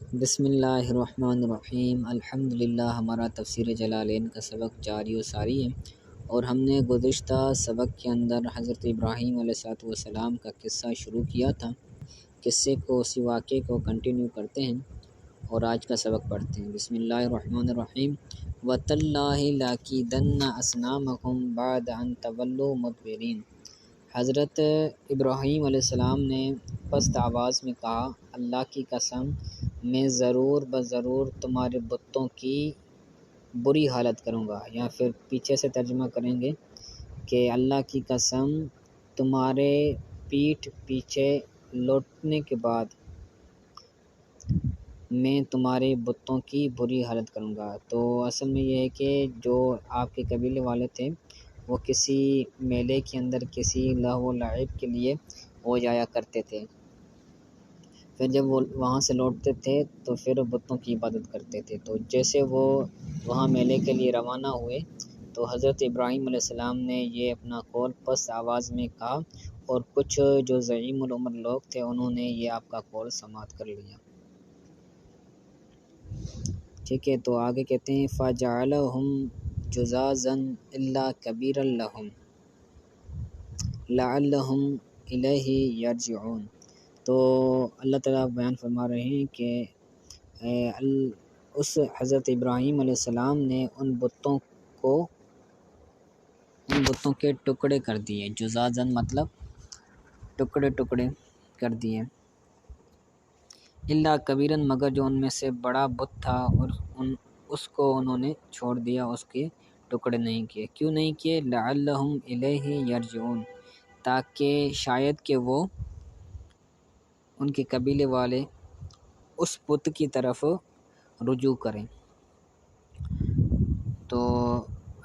بسم اللہ الرحمن الرحیم۔ الحمدللہ ہمارا تفسیر جلالین کا سبق جاری و ساری ہے، اور ہم نے گزشتہ سبق کے اندر حضرت ابراہیم علیہ السلام کا قصہ شروع کیا تھا۔ قصے کو، اسی واقعے کو کنٹینیو کرتے ہیں اور آج کا سبق پڑھتے ہیں۔ بسم اللہ الرحمن الرحیم۔ وَتَاللَّهِ لَأَكِيدَنَّ أَصْنَامَكُمْ بَعْدَ أَن تَوَلُّوا مُدْبِرِينَ۔ حضرت ابراہیم علیہ السلام نے پست آواز میں کہا، اللہ کی قسم، میں ضرور بضرور تمہارے بتوں کی بری حالت کروں گا، یا پھر پیچھے سے ترجمہ کریں گے کہ اللہ کی قسم، تمہارے پیٹھ پیچھے لوٹنے کے بعد میں تمہارے بتوں کی بری حالت کروں گا۔ تو اصل میں یہ ہے کہ جو آپ کے قبیلے والے تھے وہ کسی میلے کے اندر کسی لہو و لعب کے لیے ہو جایا کرتے تھے، پھر جب وہ وہاں سے لوٹتے تھے تو پھر بتوں کی عبادت کرتے تھے۔ تو جیسے وہ وہاں میلے کے لیے روانہ ہوئے تو حضرت ابراہیم علیہ السلام نے یہ اپنا قول پست آواز میں کہا، اور کچھ جو زعیم العمر لوگ تھے انہوں نے یہ آپ کا قول سماعت کر لیا۔ ٹھیک ہے، تو آگے کہتے ہیں فَجَعَلَهُمْ جُذَاذًا إِلَّا كَبِيرًا لَهُمْ لَعَلَّهُمْ إِلَيْهِ يَرْجِعُونَ۔ تو اللہ تعالیٰ بیان فرما رہے ہیں کہ اس حضرت ابراہیم علیہ السلام نے ان بتوں کے ٹکڑے کر دیے۔ جزازن مطلب ٹکڑے ٹکڑے کر دیے۔ اللہ کبیرن، مگر جو ان میں سے بڑا بت تھا اور اس کو انہوں نے چھوڑ دیا، اس کے ٹکڑے نہیں کیے۔ کیوں نہیں کیے؟ لعلہم الیہ یرجعون، تاکہ شاید کہ وہ ان کے قبیلے والے اس بت کی طرف رجوع کریں۔ تو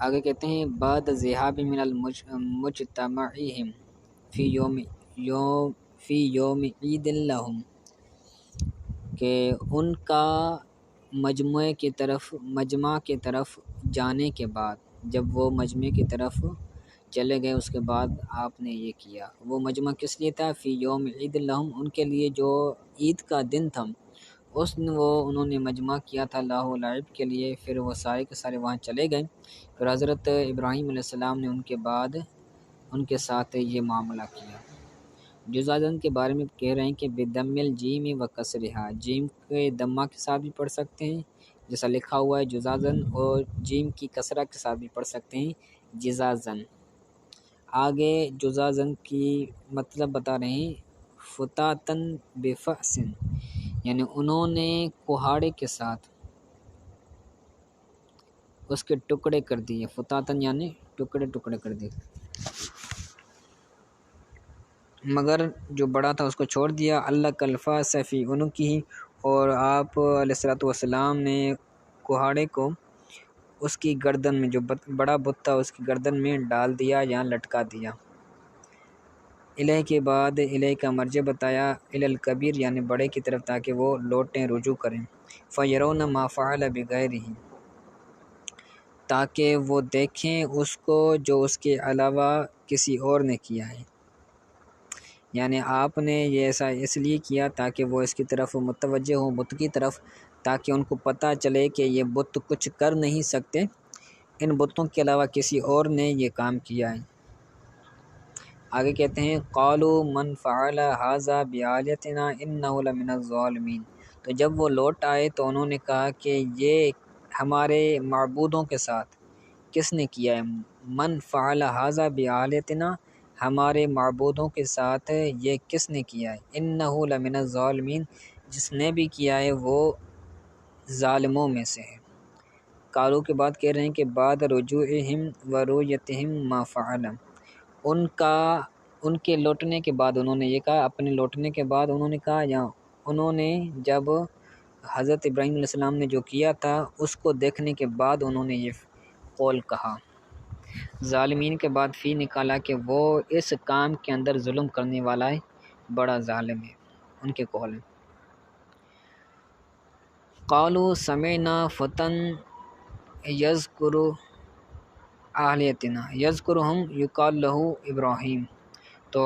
آگے کہتے ہیں بعد ذہاب من المجتمعہم فی یوم عید لہم، کہ ان کا مجمع کی طرف جانے کے بعد، جب وہ مجمع کی طرف چلے گئے اس کے بعد آپ نے یہ کیا۔ وہ مجمع کس لیے تھا؟ فی یوم عید لہم، ان کے لیے جو عید کا دن تھا اس دن انہوں نے مجمع کیا تھا لہو و لعب کے لیے۔ پھر وہ سارے کے سارے وہاں چلے گئے، پھر حضرت ابراہیم علیہ السلام نے ان کے بعد ان کے ساتھ یہ معاملہ کیا۔ جزازن کے بارے میں کہہ رہے ہیں کہ بدم الجیم و کسرہا، جیم کے دمہ کے ساتھ بھی پڑھ سکتے ہیں جیسا لکھا ہوا ہے جزازن، اور جیم کی کسرہ کے ساتھ بھی پڑھ سکتے ہیں جزازن۔ آگے جزازن کی مطلب بتا رہے ہیں فتاتن بفأسن، یعنی انہوں نے کہاڑے کے ساتھ اس کے ٹکڑے کر دیے۔ فتاتن یعنی ٹکڑے ٹکڑے کر دیے، مگر جو بڑا تھا اس کو چھوڑ دیا۔ اللہ کلفا فی عنقہ، اور آپ علیہ السلام نے کہاڑے کو اس کی گردن میں، جو بڑا بت تھا اس کی گردن میں ڈال دیا یا لٹکا دیا۔ الہ کے بعد الہ کا مرجع بتایا، الی الکبیر یعنی بڑے کی طرف، تاکہ وہ لوٹیں، رجوع کریں۔ فیرون ما فعل بغیرہ، تاکہ وہ دیکھیں اس کو جو اس کے علاوہ کسی اور نے کیا ہے، یعنی آپ نے یہ ایسا اس لیے کیا تاکہ وہ اس کی طرف متوجہ ہوں، بت کی طرف، تاکہ ان کو پتہ چلے کہ یہ بت کچھ کر نہیں سکتے، ان بتوں کے علاوہ کسی اور نے یہ کام کیا ہے۔ آگے کہتے ہیں قالوا من فعل ھذا بآلہتنا انہ لمن الظالمین، تو جب وہ لوٹ آئے تو انہوں نے کہا کہ یہ ہمارے معبودوں کے ساتھ کس نے کیا ہے؟ من فعل ھذا بآلہتنا، ہمارے معبودوں کے ساتھ یہ کس نے کیا ہے؟ انہ لمن الظالمین، جس نے بھی کیا ہے وہ ظالموں میں سے ہے۔ قالوا کے بعد کہہ رہے ہیں کہ بعد رجوعہم و رؤیتہم ما فعل، ان کے لوٹنے کے بعد انہوں نے یہ کہا، اپنے لوٹنے کے بعد انہوں نے کہا، یا انہوں نے جب حضرت ابراہیم علیہ السلام نے جو کیا تھا اس کو دیکھنے کے بعد انہوں نے یہ قول کہا۔ ظالمین کے بعد فی نکالا کہ وہ اس کام کے اندر ظلم کرنے والا ہے، بڑا ظالم ہے، ان کے قول ہیں۔ قالوا سمعنا فتى یذکر آلہتنا یذکرہم یقال لہ ابراہیم، تو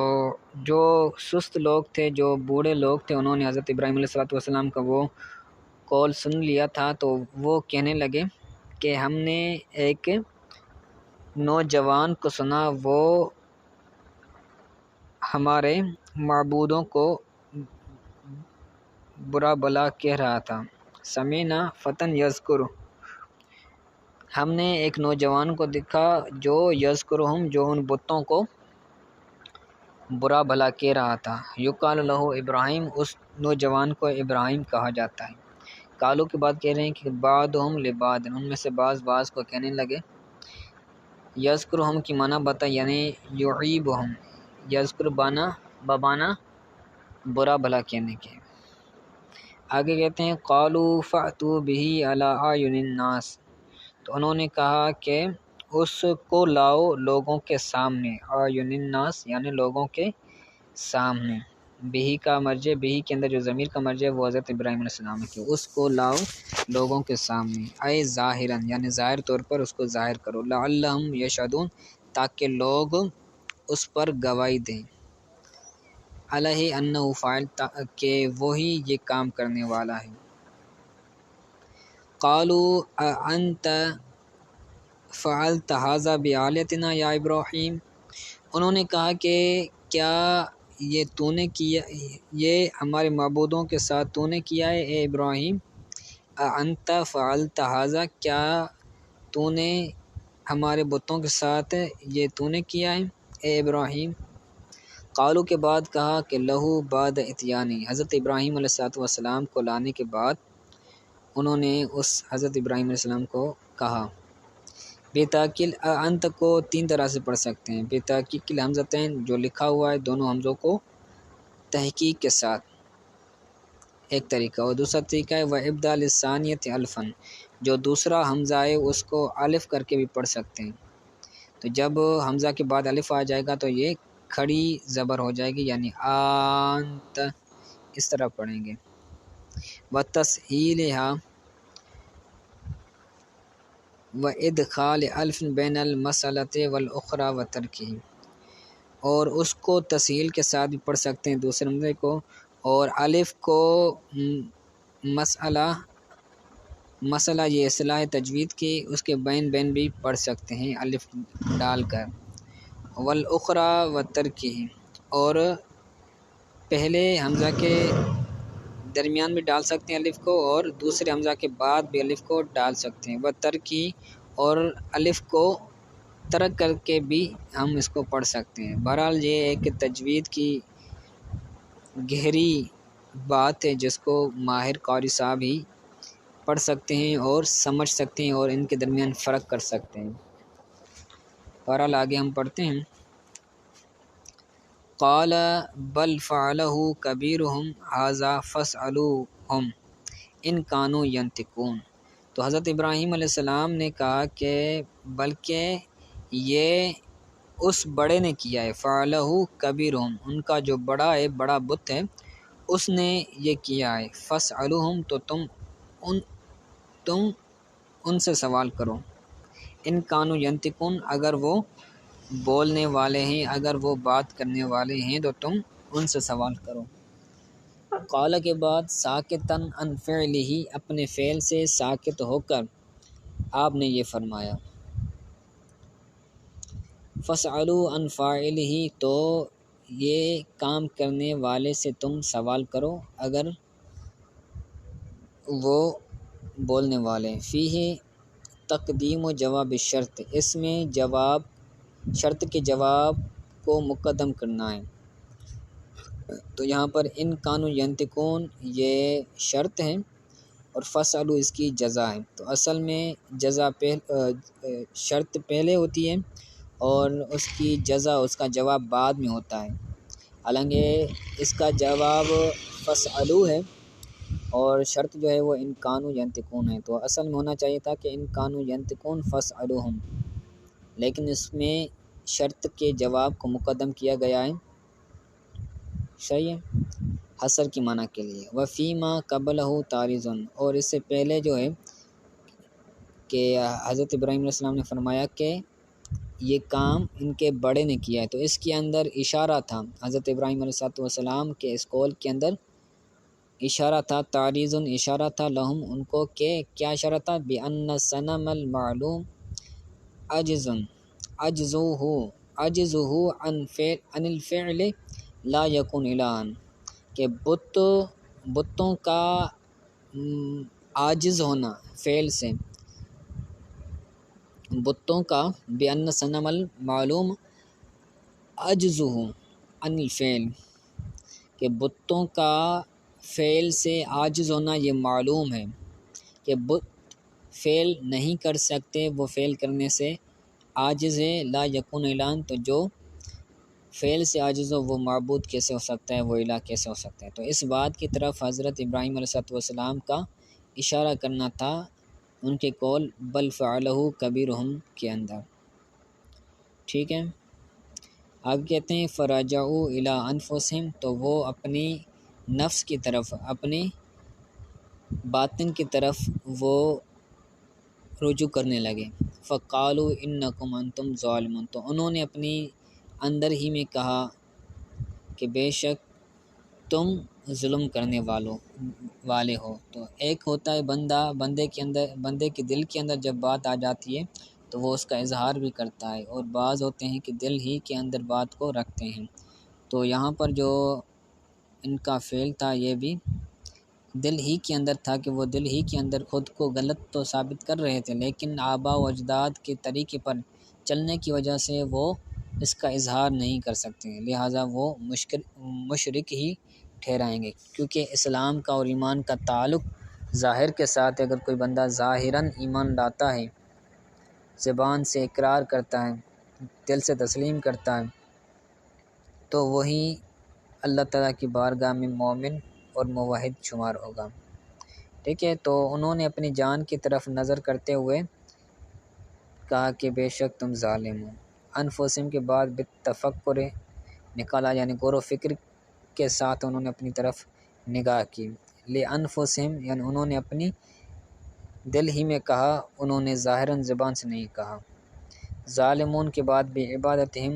جو سست لوگ تھے، جو بوڑھے لوگ تھے، انہوں نے حضرت ابراہیم علیہ السلام کا وہ قول سن لیا تھا تو وہ کہنے لگے کہ ہم نے ایک نوجوان کو سنا وہ ہمارے معبودوں کو برا بلا کہہ رہا تھا۔ سمینا فتن یذکر، ہم نے ایک نوجوان کو دیکھا جو یذکرہم، جو ان بتوں کو برا بھلا کہہ رہا تھا۔ یقال لہ ابراہیم، اس نوجوان کو ابراہیم کہا جاتا ہے۔ قالو کے بعد کہہ رہے ہیں کہ بعضہم لبعض، ان میں سے بعض کو کہنے لگے۔ یذکرہم کی معنی بتا یعنی یعیبہم، یذکر بابانا برا بھلا کہنے کے۔ آگے کہتے ہیں قالوا فأتوا بہ علی اعین الناس، تو انہوں نے کہا کہ اس کو لاؤ لوگوں کے سامنے، اعین الناس یعنی لوگوں کے سامنے۔ بہی کا مرجع، بہی کے اندر جو ضمیر کا مرجع ہے وہ حضرت ابراہیم علیہ السلام کے، اس کو لاؤ لوگوں کے سامنے، اے ظاہراً یعنی ظاہر طور پر اس کو ظاہر کرو، لعلہم یشہدون تاکہ لوگ اس پر گواہی دیں، علیہ انہ فاعل کہ وہی یہ کام کرنے والا ہے۔ قالوا اانت فعلت ھذا بآلہتنا یا ابراہیم، انہوں نے کہا کہ کیا یہ تو نے کیا، یہ ہمارے معبودوں کے ساتھ تو نے کیا ہے اے ابراہیم؟ اانت فعلت ھذا، کیا تو نے ہمارے بتوں کے ساتھ یہ تو نے کیا ہے اے ابراہیم؟ قالو کے بعد کہا کہ لہو بعد اتیانی، حضرت ابراہیم علیہ السلام کو لانے کے بعد انہوں نے اس حضرت ابراہیم علیہ السلام کو کہا۔ بے تاکیل انت کو تین طرح سے پڑھ سکتے ہیں، بے تحقیق الحمزتین جو لکھا ہوا ہے دونوں حمزوں کو تحقیق کے ساتھ ایک طریقہ، اور دوسرا طریقہ ہے وابدال الثانیۃ الفن، جو دوسرا حمزہ ہے اس کو الف کر کے بھی پڑھ سکتے ہیں، تو جب حمزہ کے بعد الف آ جائے گا تو یہ کھڑی زبر ہو جائے گی یعنی آنت، اس طرح پڑھیں گے۔ وتسہیلھا وادخال الف بین المسألۃ والاخری وترکہ، اور اس کو تسہیل کے ساتھ بھی پڑھ سکتے ہیں دوسرے حمزے کو، اور الف کو مسئلہ یہ اصطلاح تجوید کی، اس کے بین بھی پڑھ سکتے ہیں الف ڈال کر، والاخری وترکہ، اور پہلے حمزہ کے درمیان بھی ڈال سکتے ہیں الف کو، اور دوسرے حمزہ کے بعد بھی الف کو ڈال سکتے ہیں، وترکی، اور الف کو ترک کر کے بھی ہم اس کو پڑھ سکتے ہیں۔ بہرحال یہ ایک تجوید کی گہری بات ہے جس کو ماہر قاری صاحب ہی پڑھ سکتے ہیں اور سمجھ سکتے ہیں اور ان کے درمیان فرق کر سکتے ہیں۔ بہرحال آگے ہم پڑھتے ہیں۔ قال بل فعلہ کبیرہم ھذا فاسألوہم ان کانوا ینطقون، تو حضرت ابراہیم علیہ السلام نے کہا کہ بلکہ یہ اس بڑے نے کیا ہے، فعلہ کبیرہم، ان کا جو بڑا ہے، بڑا بت ہے، اس نے یہ کیا ہے، فاسألوہم، تو تم ان سے سوال کرو، ان کانوا ینطقون، اگر وہ بولنے والے ہیں، اگر وہ بات کرنے والے ہیں تو تم ان سے سوال کرو۔ قال کے بعد ساکتاً عن فعلہ، اپنے فعل سے ساکت ہو کر آپ نے یہ فرمایا، فاسألوا عن فاعلہ، تو یہ کام کرنے والے سے تم سوال کرو اگر وہ بولنے والے، فیہ تقدیم و جواب الشرط، اس میں جواب شرط کے جواب کو مقدم کرنا ہے، تو یہاں پر ان کانوا ینطقون یہ شرط ہے اور فاسألوا اس کی جزا ہے، تو اصل میں شرط پہلے ہوتی ہے اور اس کی جزا، اس کا جواب بعد میں ہوتا ہے، حالانکہ اس کا جواب فاسألوا ہے اور شرط جو ہے وہ ان کانوا ینطقون ہے، تو اصل میں ہونا چاہیے تھا کہ ان کانوا ینطقون فاسألوہم، لیکن اس میں شرط کے جواب کو مقدم کیا گیا ہے، صحیح ہے، حصر کی معنی کے لیے۔ وفیما قبلہ تعریض، اور اس سے پہلے جو ہے کہ حضرت ابراہیم علیہ السلام نے فرمایا کہ یہ کام ان کے بڑے نے کیا ہے، تو اس کے اندر اشارہ تھا حضرت ابراہیم علیہ السلام کے اس قول کے اندر اشارہ تھا، تعریض اشارہ تھا، لہم ان کو، کہ کیا اشارہ تھا، بأن الصنم المعلوم عجزہ عن الفعل لا یکون الہا، کہ بتوں کا عاجز ہونا فعل سے، بتوں کا بأن صنم المعلوم عجزہ عن الفعل، کہ بتوں کا فعل سے عاجز ہونا یہ معلوم ہے، کہ بت فعل نہیں کر سکتے، وہ فعل کرنے سے عاجز ہے، لا یکون الہا، تو جو فعل سے عاجز ہو وہ معبود کیسے ہو سکتا ہے، وہ الہ کیسے ہو سکتا ہے۔ تو اس بات کی طرف حضرت ابراہیم علیہ السلام کا اشارہ کرنا تھا ان کے قول بل فعلہ کبیرہم کے اندر، ٹھیک ہے۔ آگے کہتے ہیں فرجعوا الی انفسہم، تو وہ اپنی نفس کی طرف، اپنی باطن کی طرف وہ رجوع کرنے لگے، فقالوا انکم انتم ظالمون، تو انہوں نے اپنی اندر ہی میں کہا کہ بے شک تم ظلم کرنے والے ہو۔ تو ایک ہوتا ہے بندے کے دل کے اندر جب بات آ جاتی ہے تو وہ اس کا اظہار بھی کرتا ہے، اور بعض ہوتے ہیں کہ دل ہی کے اندر بات کو رکھتے ہیں۔ تو یہاں پر جو ان کا فعل تھا یہ بھی دل ہی کے اندر تھا، کہ وہ دل ہی کے اندر خود کو غلط تو ثابت کر رہے تھے، لیکن آباء و اجداد کے طریقے پر چلنے کی وجہ سے وہ اس کا اظہار نہیں کر سکتے، لہٰذا وہ مشرک ہی ٹھہرائیں گے، کیونکہ اسلام کا اور ایمان کا تعلق ظاہر کے ساتھ ہے۔ اگر کوئی بندہ ظاہراً ایمان لاتا ہے، زبان سے اقرار کرتا ہے، دل سے تسلیم کرتا ہے، تو وہی اللہ تعالیٰ کی بارگاہ میں مومن اور موحد شمار ہوگا، ٹھیک ہے۔ تو انہوں نے اپنی جان کی طرف نظر کرتے ہوئے کہا کہ بے شک تم ظالم ہو۔ انفسہم کے بعد بالتفکر نکالا، یعنی غور و فکر کے ساتھ انہوں نے اپنی طرف نگاہ کی، لانفسہم یعنی انہوں نے اپنی دل ہی میں کہا، انہوں نے ظاہراً زبان سے نہیں کہا۔ ظالمون کے بعد بعبادتہم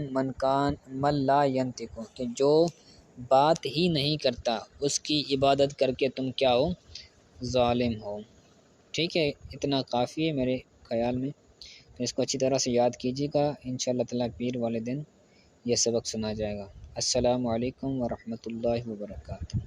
من لا ینطق، کہ جو بات ہی نہیں کرتا اس کی عبادت کر کے تم کیا ہو، ظالم ہو، ٹھیک ہے۔ اتنا کافی ہے میرے خیال میں، تو اس کو اچھی طرح سے یاد کیجیے گا، انشاءاللہ تعالیٰ پیر والے دن یہ سبق سنا جائے گا۔ السلام علیکم ورحمۃ اللہ وبرکاتہ۔